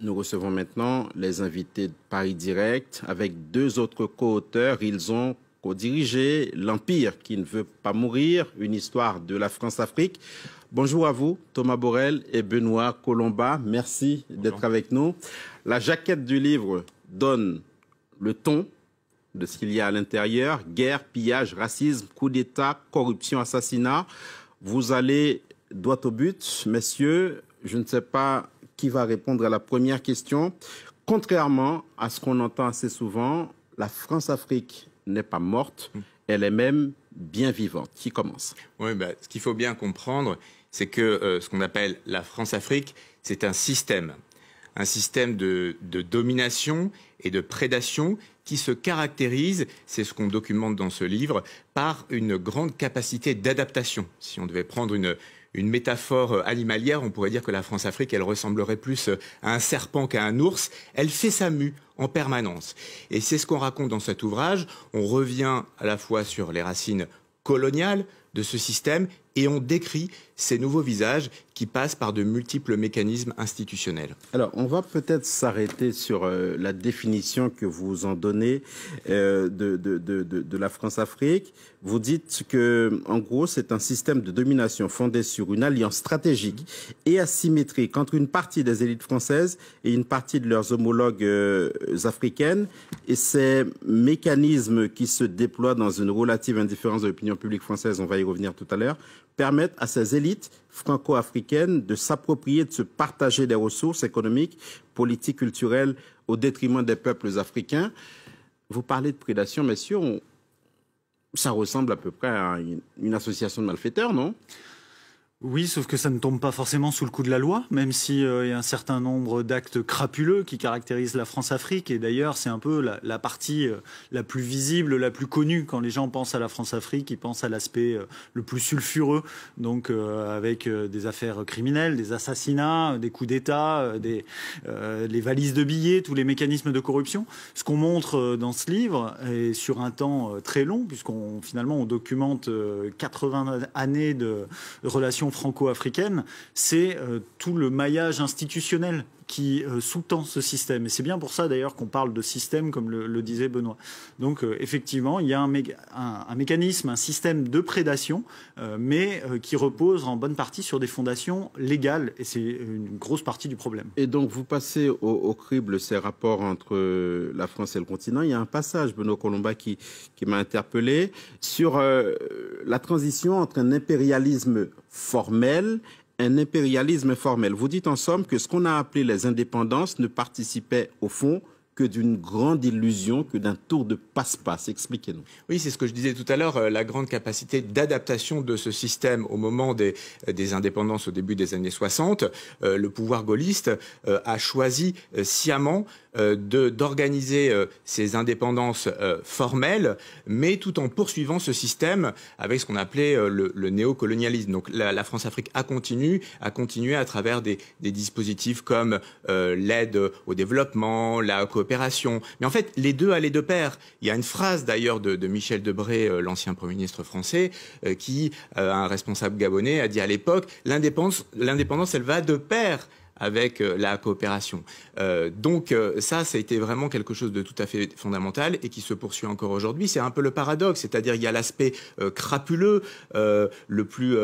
Nous recevons maintenant les invités de Paris Direct avec deux autres co-auteurs. Ils ont co-dirigé L'Empire qui ne veut pas mourir, une histoire de la France-Afrique. Bonjour à vous, Thomas Borel et Benoît Colomba. Merci d'être avec nous. La jaquette du livre donne le ton de ce qu'il y a à l'intérieur. Guerre, pillage, racisme, coup d'État, corruption, assassinat. Vous allez droit au but, messieurs. Je ne sais pas qui va répondre à la première question. Contrairement à ce qu'on entend assez souvent, la France-Afrique n'est pas morte, elle est même bien vivante. Qui commence? Oui, ce qu'il faut bien comprendre, c'est que ce qu'on appelle la France-Afrique, c'est un système de domination et de prédation qui se caractérise, c'est ce qu'on documente dans ce livre, par une grande capacité d'adaptation. Si on devait prendre une métaphore animalière, on pourrait dire que la France-Afrique, elle ressemblerait plus à un serpent qu'à un ours. Elle fait sa mue en permanence. Et c'est ce qu'on raconte dans cet ouvrage. On revient à la fois sur les racines coloniales de ce système et on décrit ces nouveaux visages qui passent par de multiples mécanismes institutionnels. Alors, on va peut-être s'arrêter sur la définition que vous en donnez de la France-Afrique. Vous dites que, en gros, c'est un système de domination fondé sur une alliance stratégique et asymétrique entre une partie des élites françaises et une partie de leurs homologues africaines. Et ces mécanismes qui se déploient dans une relative indifférence de l'opinion publique française, on va y revenir tout à l'heure, permettent à ces élites franco-africaines de s'approprier, de se partager des ressources économiques, politiques, culturelles au détriment des peuples africains. Vous parlez de prédation, messieurs, ça ressemble à peu près à une association de malfaiteurs, non ? Oui, sauf que ça ne tombe pas forcément sous le coup de la loi, même s'il y a un certain nombre d'actes crapuleux qui caractérisent la France-Afrique. Et d'ailleurs, c'est un peu la partie la plus visible, la plus connue. Quand les gens pensent à la France-Afrique, ils pensent à l'aspect le plus sulfureux, donc avec des affaires criminelles, des assassinats, des coups d'État, les valises de billets, tous les mécanismes de corruption. Ce qu'on montre dans ce livre, et sur un temps très long, puisqu'on finalement on documente 80 années de relations franco-africaine, c'est tout le maillage institutionnel qui sous-tend ce système. Et c'est bien pour ça d'ailleurs qu'on parle de système, comme le disait Benoît. Donc effectivement, il y a un mécanisme, un système de prédation, mais qui repose en bonne partie sur des fondations légales. Et c'est une grosse partie du problème. Et donc vous passez au crible ces rapports entre la France et le continent. Il y a un passage, Benoît Colomba, qui m'a interpellé sur la transition entre un impérialisme formel, un impérialisme informel. Vous dites en somme que ce qu'on a appelé les indépendances ne participait au fond que d'une grande illusion, que d'un tour de passe-passe. Expliquez-nous. Oui, c'est ce que je disais tout à l'heure, la grande capacité d'adaptation de ce système au moment des indépendances au début des années 60. Le pouvoir gaulliste a choisi sciemment d'organiser ces indépendances formelles, mais tout en poursuivant ce système avec ce qu'on appelait le néocolonialisme. Donc la France-Afrique a continué à travers des dispositifs comme l'aide au développement, la coopération. Mais en fait, les deux allaient de pair. Il y a une phrase d'ailleurs de Michel Debré, l'ancien Premier ministre français, qui, un responsable gabonais, a dit à l'époque, l'indépendance, elle va de pair avec la coopération. Donc ça a été vraiment quelque chose de tout à fait fondamental et qui se poursuit encore aujourd'hui. C'est un peu le paradoxe, c'est-à-dire il y a l'aspect crapuleux, le plus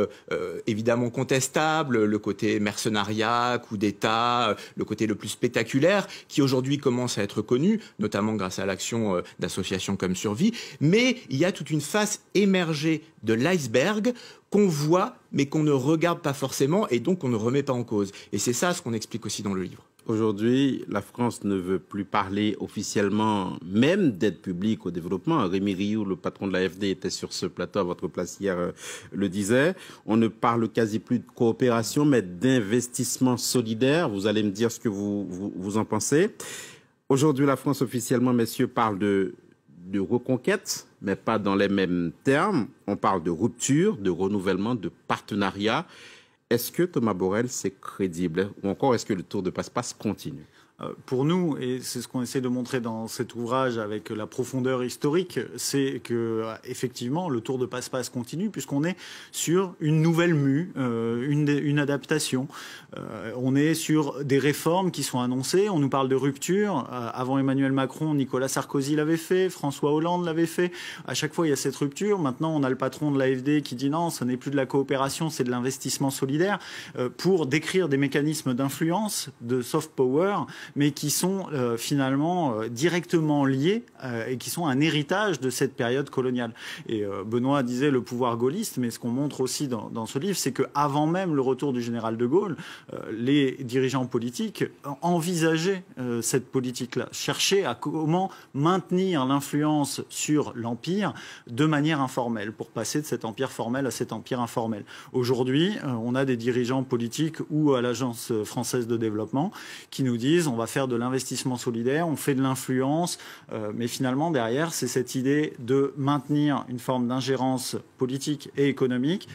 évidemment contestable, le côté mercenariat, coup d'État, le côté le plus spectaculaire, qui aujourd'hui commence à être connu, notamment grâce à l'action d'associations comme Survie. Mais il y a toute une face émergée de l'iceberg qu'on voit, mais qu'on ne regarde pas forcément et donc qu'on ne remet pas en cause. Et c'est ça ce qu'on explique aussi dans le livre. Aujourd'hui, la France ne veut plus parler officiellement même d'aide publique au développement. Rémi Rioux, le patron de l'AFD, était sur ce plateau à votre place hier, le disait. On ne parle quasi plus de coopération, mais d'investissement solidaire. Vous allez me dire ce que vous en pensez. Aujourd'hui, la France officiellement, messieurs, parle de reconquête, mais pas dans les mêmes termes. On parle de rupture, de renouvellement, de partenariat. Est-ce que Thomas Borel, c'est crédible? Ou encore, est-ce que le tour de passe-passe continue? pour nous, et c'est ce qu'on essaie de montrer dans cet ouvrage avec la profondeur historique, c'est que effectivement le tour de passe-passe continue puisqu'on est sur une nouvelle mue, une adaptation. On est sur des réformes qui sont annoncées. On nous parle de rupture. Avant Emmanuel Macron, Nicolas Sarkozy l'avait fait, François Hollande l'avait fait. À chaque fois, il y a cette rupture. Maintenant, on a le patron de l'AfD qui dit non, ce n'est plus de la coopération, c'est de l'investissement solidaire, pour décrire des mécanismes d'influence, de soft power, mais qui sont finalement directement liés et qui sont un héritage de cette période coloniale. Et Benoît disait le pouvoir gaulliste, mais ce qu'on montre aussi dans ce livre, c'est qu'avant même le retour du général de Gaulle, les dirigeants politiques envisageaient cette politique-là, cherchaient à comment maintenir l'influence sur l'empire de manière informelle, pour passer de cet empire formel à cet empire informel. Aujourd'hui, on a des dirigeants politiques ou à l'Agence française de développement qui nous disent on va faire de l'investissement solidaire, on fait de l'influence, mais finalement derrière c'est cette idée de maintenir une forme d'ingérence politique et économique,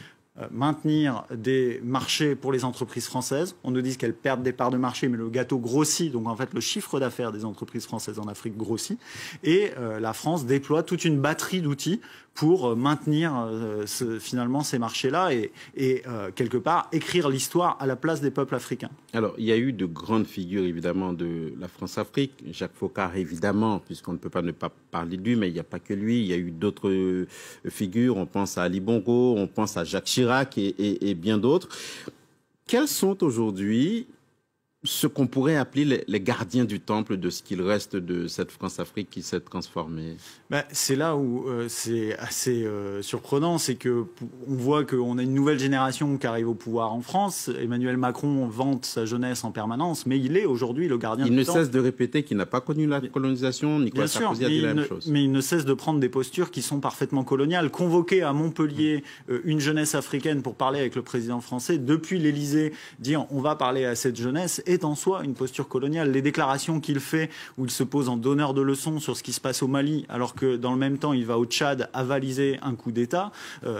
maintenir des marchés pour les entreprises françaises. On nous dit qu'elles perdent des parts de marché, mais le gâteau grossit. Donc en fait, le chiffre d'affaires des entreprises françaises en Afrique grossit. Et la France déploie toute une batterie d'outils pour maintenir finalement ces marchés-là et quelque part écrire l'histoire à la place des peuples africains. Alors, il y a eu de grandes figures, évidemment, de la France-Afrique. Jacques Foccart, évidemment, puisqu'on ne peut pas ne pas parler de lui, mais il n'y a pas que lui. Il y a eu d'autres figures. On pense à Ali Bongo, on pense à Jacques Chirac et bien d'autres. Quels sont aujourd'hui ce qu'on pourrait appeler les gardiens du temple de ce qu'il reste de cette France-Afrique qui s'est transformée? C'est là où c'est assez surprenant, c'est que on voit qu'on a une nouvelle génération qui arrive au pouvoir en France. Emmanuel Macron vante sa jeunesse en permanence, mais il est aujourd'hui le gardien du temple. Il ne cesse de répéter qu'il n'a pas connu la colonisation. Nicolas Sarkozy a dit la même chose. Mais il ne cesse de prendre des postures qui sont parfaitement coloniales. Convoquer à Montpellier une jeunesse africaine pour parler avec le président français, depuis l'Élysée, dire on va parler à cette jeunesse, est en soi une posture coloniale. Les déclarations qu'il fait, où il se pose en donneur de leçons sur ce qui se passe au Mali, alors que dans le même temps il va au Tchad avaliser un coup d'État,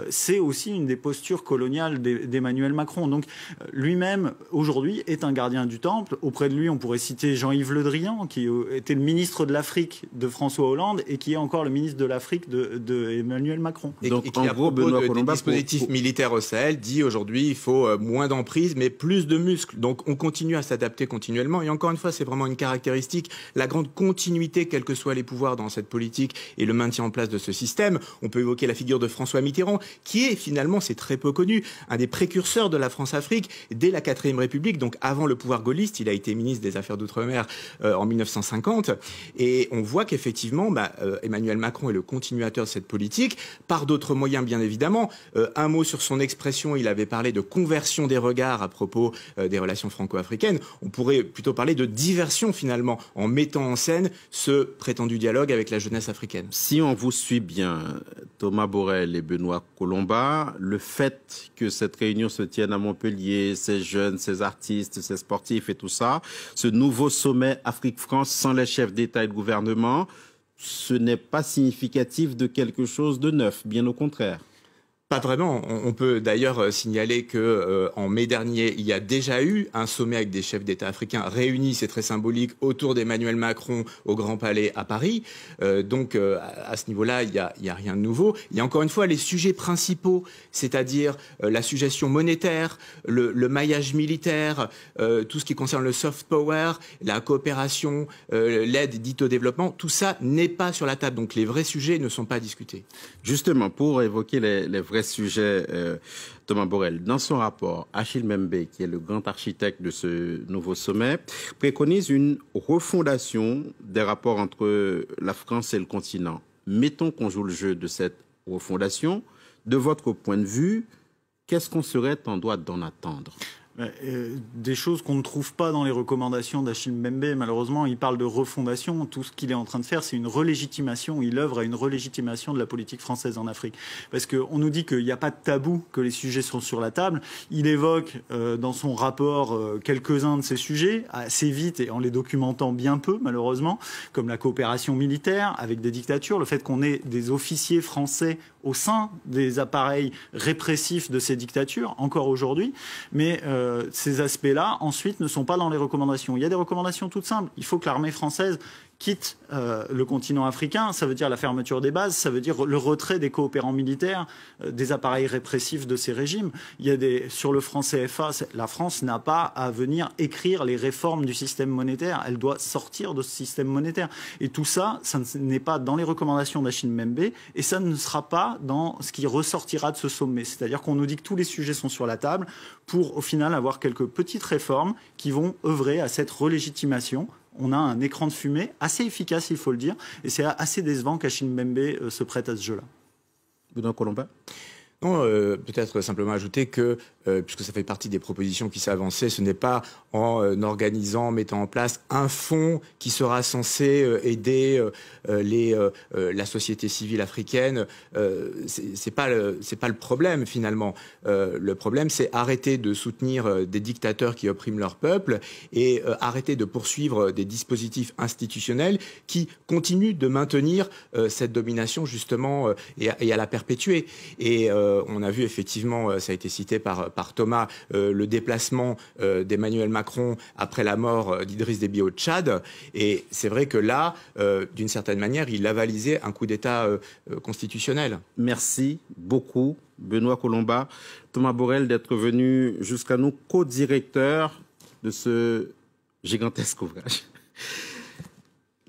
c'est aussi une des postures coloniales d'Emmanuel Macron. Donc lui-même aujourd'hui est un gardien du temple. Auprès de lui, on pourrait citer Jean-Yves Le Drian, qui était le ministre de l'Afrique de François Hollande et qui est encore le ministre de l'Afrique de Emmanuel Macron. Donc et qui, à propos des dispositifs militaires au Sahel, dit aujourd'hui il faut moins d'emprise mais plus de muscles. Donc on continue à s'adapter continuellement. Et encore une fois, c'est vraiment une caractéristique, la grande continuité, quels que soient les pouvoirs dans cette politique et le maintien en place de ce système. On peut évoquer la figure de François Mitterrand, qui est finalement, c'est très peu connu, un des précurseurs de la France-Afrique dès la 4e République. Donc avant le pouvoir gaulliste, il a été ministre des Affaires d'Outre-mer en 1950. Et on voit qu'effectivement, Emmanuel Macron est le continuateur de cette politique, par d'autres moyens bien évidemment. Un mot sur son expression, il avait parlé de conversion des regards à propos des relations franco-africaines. On pourrait plutôt parler de diversion finalement, en mettant en scène ce prétendu dialogue avec la jeunesse africaine. Si on vous suit bien, Thomas Borrell et Benoît Colomba, le fait que cette réunion se tienne à Montpellier, ces jeunes, ces artistes, ces sportifs et tout ça, ce nouveau sommet Afrique-France sans les chefs d'État et de gouvernement, ce n'est pas significatif de quelque chose de neuf, bien au contraire. Pas vraiment. On peut d'ailleurs signaler que en mai dernier, il y a déjà eu un sommet avec des chefs d'État africains réunis, c'est très symbolique, autour d'Emmanuel Macron au Grand Palais à Paris. Donc à ce niveau-là, il y a rien de nouveau. Il y a encore une fois les sujets principaux, c'est-à-dire la suggestion monétaire, le maillage militaire, tout ce qui concerne le soft power, la coopération, l'aide dite au développement. Tout ça n'est pas sur la table. Donc les vrais sujets ne sont pas discutés. Justement, pour évoquer les vrais sujet, Thomas Borrell. Dans son rapport, Achille Mbembe, qui est le grand architecte de ce nouveau sommet, préconise une refondation des rapports entre la France et le continent. Mettons qu'on joue le jeu de cette refondation. De votre point de vue, qu'est-ce qu'on serait en droit d'en attendre ? Des choses qu'on ne trouve pas dans les recommandations d'Achille Mbembe. Malheureusement, il parle de refondation. Tout ce qu'il est en train de faire, c'est une relégitimation. Il œuvre à une relégitimation de la politique française en Afrique. Parce qu'on nous dit qu'il n'y a pas de tabou, que les sujets sont sur la table. Il évoque dans son rapport quelques-uns de ces sujets, assez vite et en les documentant bien peu, malheureusement, comme la coopération militaire avec des dictatures, le fait qu'on ait des officiers français au sein des appareils répressifs de ces dictatures, encore aujourd'hui. Mais ces aspects-là, ensuite, ne sont pas dans les recommandations. Il y a des recommandations toutes simples. Il faut que l'armée française quitte le continent africain, ça veut dire la fermeture des bases, ça veut dire le retrait des coopérants militaires, des appareils répressifs de ces régimes. Il y a sur le franc CFA, la France n'a pas à venir écrire les réformes du système monétaire, elle doit sortir de ce système monétaire. Et tout ça, ça n'est pas dans les recommandations d'Achille Mbembe et ça ne sera pas dans ce qui ressortira de ce sommet. C'est-à-dire qu'on nous dit que tous les sujets sont sur la table pour au final avoir quelques petites réformes qui vont œuvrer à cette relégitimation. On a un écran de fumée assez efficace, il faut le dire, et c'est assez décevant qu'Achille Mbembe se prête à ce jeu-là. Benoît Colombin. Non, peut-être simplement ajouter que, puisque ça fait partie des propositions qui s'avançaient, ce n'est pas en organisant, mettant en place un fonds qui sera censé aider la société civile africaine. C'est pas le problème finalement. Le problème, c'est arrêter de soutenir des dictateurs qui oppriment leur peuple et arrêter de poursuivre des dispositifs institutionnels qui continuent de maintenir cette domination justement et à la perpétuer. Et on a vu effectivement, ça a été cité par Thomas, le déplacement d'Emmanuel Macron après la mort d'Idriss Déby au Tchad. Et c'est vrai que là, d'une certaine manière, il avalisait un coup d'État constitutionnel. Merci beaucoup, Benoît Colombin, Thomas Borrell, d'être venu jusqu'à nous, co-directeur de ce gigantesque ouvrage.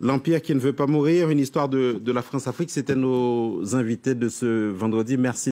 L'Empire qui ne veut pas mourir, une histoire de la France-Afrique, c'était nos invités de ce vendredi. Merci.